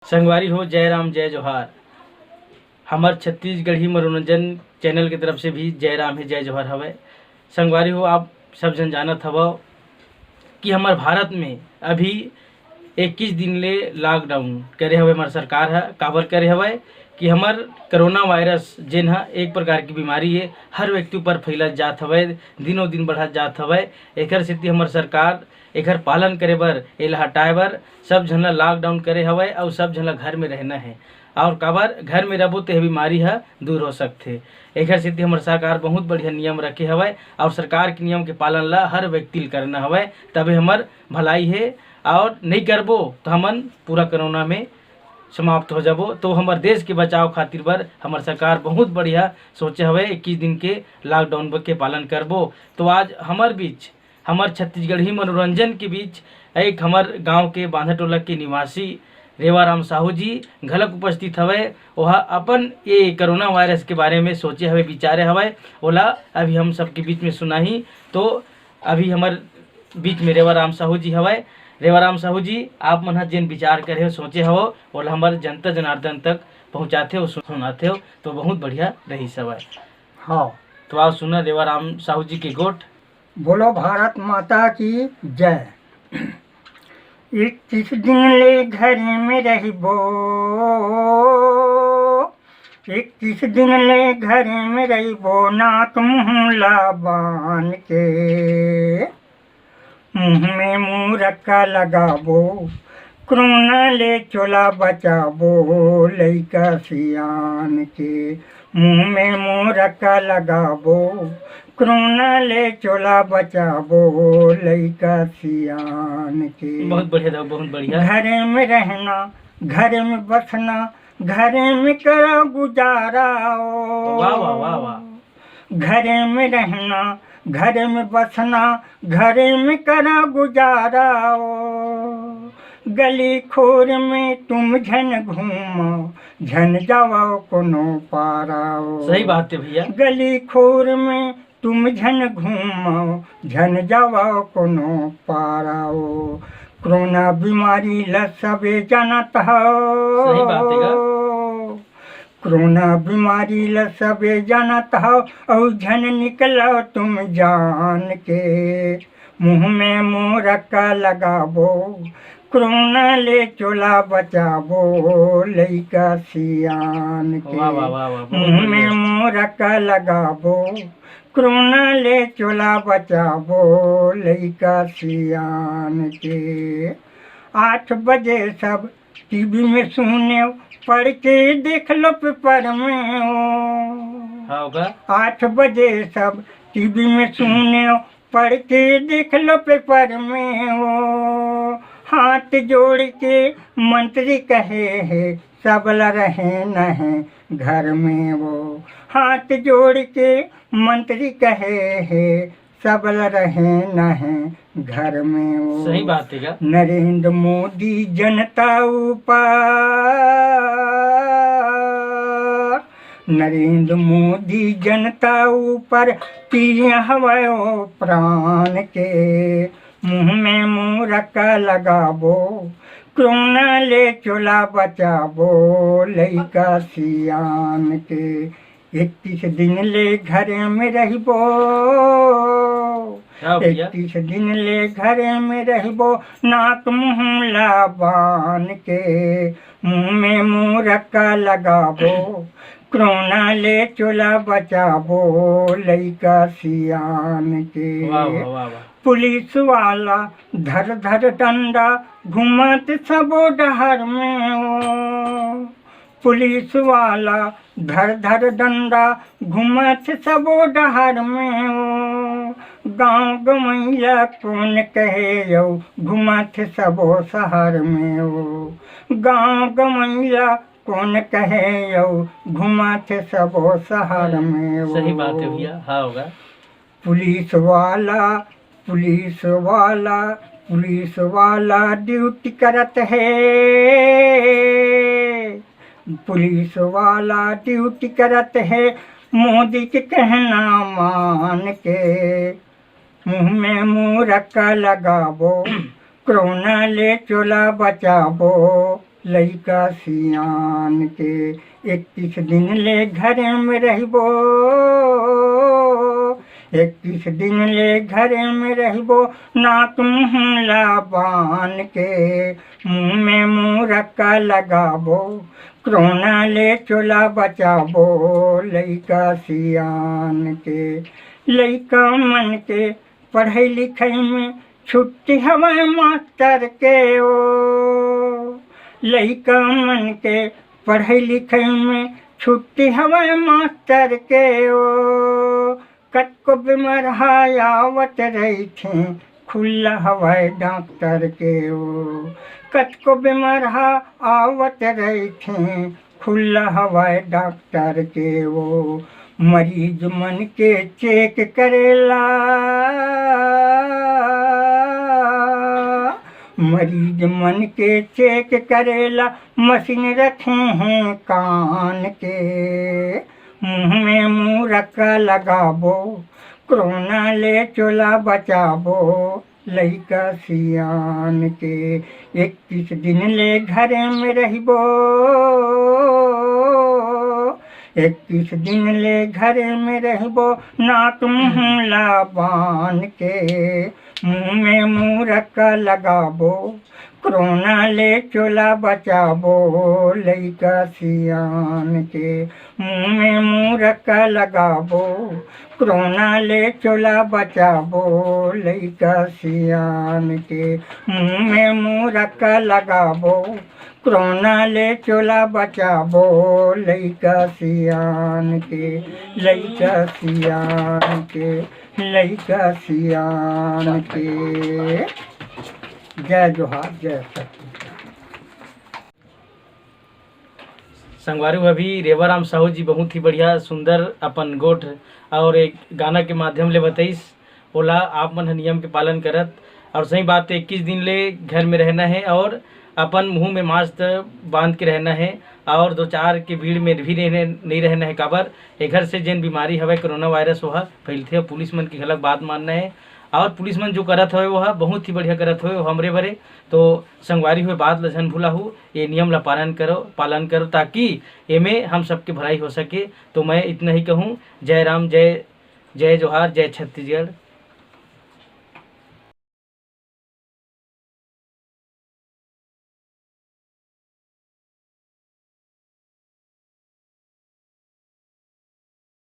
संगवारी हो जय राम जय जोहार। हमार छत्तीसगढ़ी मनोरंजन चैनल की तरफ से भी जय राम है जय जोहार हवे। संगवारी हो आप सब जन जानत हव कि हमार भारत में अभी 21 दिन ले लॉकडाउन करे हवे हमार सरकार है। काबर करे हवे कि हमार कोरोना वायरस जेन ह एक प्रकार की बीमारी है, हर व्यक्ति ऊपर फैलत जात हवे, दिनों दिन बढ़त जात हवे। एकर सेती हमार सरकार एकर पालन करे बर, एला हटाए बर सब झन ला लॉकडाउन करे हवे और सब झन ला घर में रहना है। और काबर घर में रहबो तो बीमारी है दूर हो सकथे। एकर सेती हमार सरकार बहुत बढ़िया नियम रखे हवे और सरकार के नियम के पालन ला हर व्यक्ति ल करना हवे, तबे हमार भलाई है। और नहीं करबो तो हमन पूरा कोरोना में समाप्त हो जाबो। तो हमार देश के बचाव खातिर बर हमार सरकार बहुत बढ़िया सोचे हवे 21 दिन के लॉकडाउन के पालन करबो। तो आज हमार बीच, हमार छत्तीसगढ़ी मनोरंजन के बीच एक हमार गांव के बांधा टोला के निवासी रेवाराम साहू जी घलक उपस्थित हवे। वह अपन ये कोरोना वायरस के बारे में सोचे हवे, विचारे हवे, ओला अभी हम सबके बीच में सुनाही। तो अभी हमार बीच में रेवाराम साहू जी हवे। रेवाराम साहू जी, आप मन जेन विचार करे हो, सोचे हो, ओला हमारे जनता जनार्दन तक पहुँचाते हो, सुनाते हो, तो बहुत बढ़िया रही सब। हाँ, तो आप सुना रेवाराम साहू जी के गोट। बोलो भारत माता की जय। 21 दिन ले घर में रहिबो, 21 दिन ले घर में रहिबो, नाक मुँह ला बान के, मुँह में मुरक्का लगाबो, कोरोना ले चोला बचाबो, लइका सियान के, मुँह में मुरक्का लगाबो, कोरोना ले चोला बचाबो, लइका सियान के। बहुत बढ़िया था, बहुत बढ़िया। घर में रहना, घर में बसना, घर में करो गुजारा। वाह वाह वाह वाह। घर में रहना, घर में बसना, घर में करो गुजारा। गली खोर में तुम झन घूमो, झन जाओ कोनो पारा। सही बात है भैया। गली खोर में तुम झन घूमो, झन जाओ कोनो पारा। कोरोना बीमारी ल सबे जानत हो। सही बात है। कोरोना बीमारी ल सबे जानत हो, और झन निकलो तुम जान के, मुँह में मुरक्का लगाबो, कोरोना ले चोला बचाबो, लइका सियान के। वाह वाह वाह वाह। मुँह में मुरक्का लगाबो, कोरोना ले चोला बचाबो, लइका सियान के। 8 बजे सब टीवी में सुने, पढ़ के देख लो पेपर में। हाँ होगा। 8 बजे सब टीवी में सुने, पढ़ के देख लो पेपर में। हाथ जोड़ के मंत्री कहे है, सबला रहे नहीं घर में। वो हाथ जोड़ के मंत्री कहे है, सबला रहे नहीं घर में। वो सही बात है। नरेंद्र मोदी जनता ऊपर, नरेंद्र मोदी जनता ऊपर, पीर हवाओ प्राण के, मुँह में मुरक्का लगाबो, कोरोना ले चोला बचाबो, लइका सियान के। 21 दिन ले घर में रहिबो, 21 दिन ले घर में रहिबो, नाक मुँह ला बान के, मुँह में मुरक्का लगाबो, कोरोना ले चोला बचाबो, लइका सियान के। वाह वाह वाह वाह। पुलिस वाला धर धर डंडा, घुमत सबो डहर में। पुलिस वाला धर धर डंडा, घुमत सबो डहर में। गाँव गमैया कौन कहे यो, घुमत सबो शहर में। गाँव गमैया कौन कहे यो, घुमत सबो शहर में। सही बात है भैया। हाँ होगा। पुलिस वाला, पुलिस वाला, पुलिस वाला ड्यूटी करत है, पुलिस वाला ड्यूटी करत है, मोदी के कहना मान के, मुँह में मुरक्का लगाबो, कोरोना ले चोला बचाबो, लइका सियान के 21 दिन ले घर में रहबो, 21 दिन ले घर में रहबो, नाक मुँह बान के, मुँह में मुरक्का लगाबो, कोरोना ले चोला बचाबो। लइका सियान के लइका मन के पढ़ाई लिखाई में छुट्टी हवा मास्टर के ओ, लइका मन के पढ़ाई लिखाई में छुट्टी हवा मास्टर के ओ, कतको बीमार आवत रही थी खुला हवाई डॉक्टर के ओ, कतको बीमार आवत रही थी खुला हवाई डॉक्टर के ओ, मरीज मन के चेक करेला, मरीज मन के चेक करेला, मशीन रखे हैं कान के, मुँह में मुरक्का लगाबो, कोरोना ले चोला बचाबो। लइका सियान के 21 दिन ले घर में रहबो, 21 दिन ले घर में रहबो, नाक मुँह बान के, मुँह में मुरक्का लगाबो, कोरोना ले चोला बचाबो। लइका सियान के मुँह में मुरक्का लगाबो, कोरोना ले चोला बचाबो। लइका सियान के मुँह में मुरक्का लगाबो, कोरोना ले चोला बचाबो। लइका सियान के, लइका सियान के, लइका सियान के। जय जोहार, जय सतगुरु। संगवारी अभी रेवाराम साहू जी बहुत ही बढ़िया सुंदर अपन गोठ और एक गाना के माध्यम ले बताइस ओला आप मन नियम के पालन करत। और सही बात 21 दिन ले घर में रहना है और अपन मुंह में मास्क बांध के रहना है और 2-4 के भीड़ में भी नहीं रहना है। काबर ए घर से जैन बीमारी हवे कोरोना वायरस वह फैलते। पुलिस मन की गलत बात मानना है और पुलिस मन जो करत हुए वह बहुत ही बढ़िया करत हुए हमरे बरे। तो संगवारी हुए बात लजन भूला हो, ये नियम ला पालन करो ताकि एमे हम सबके भलाई हो सके। तो मैं इतना ही कहूँ। जय राम, जय जय जोहार, जय छत्तीसगढ़।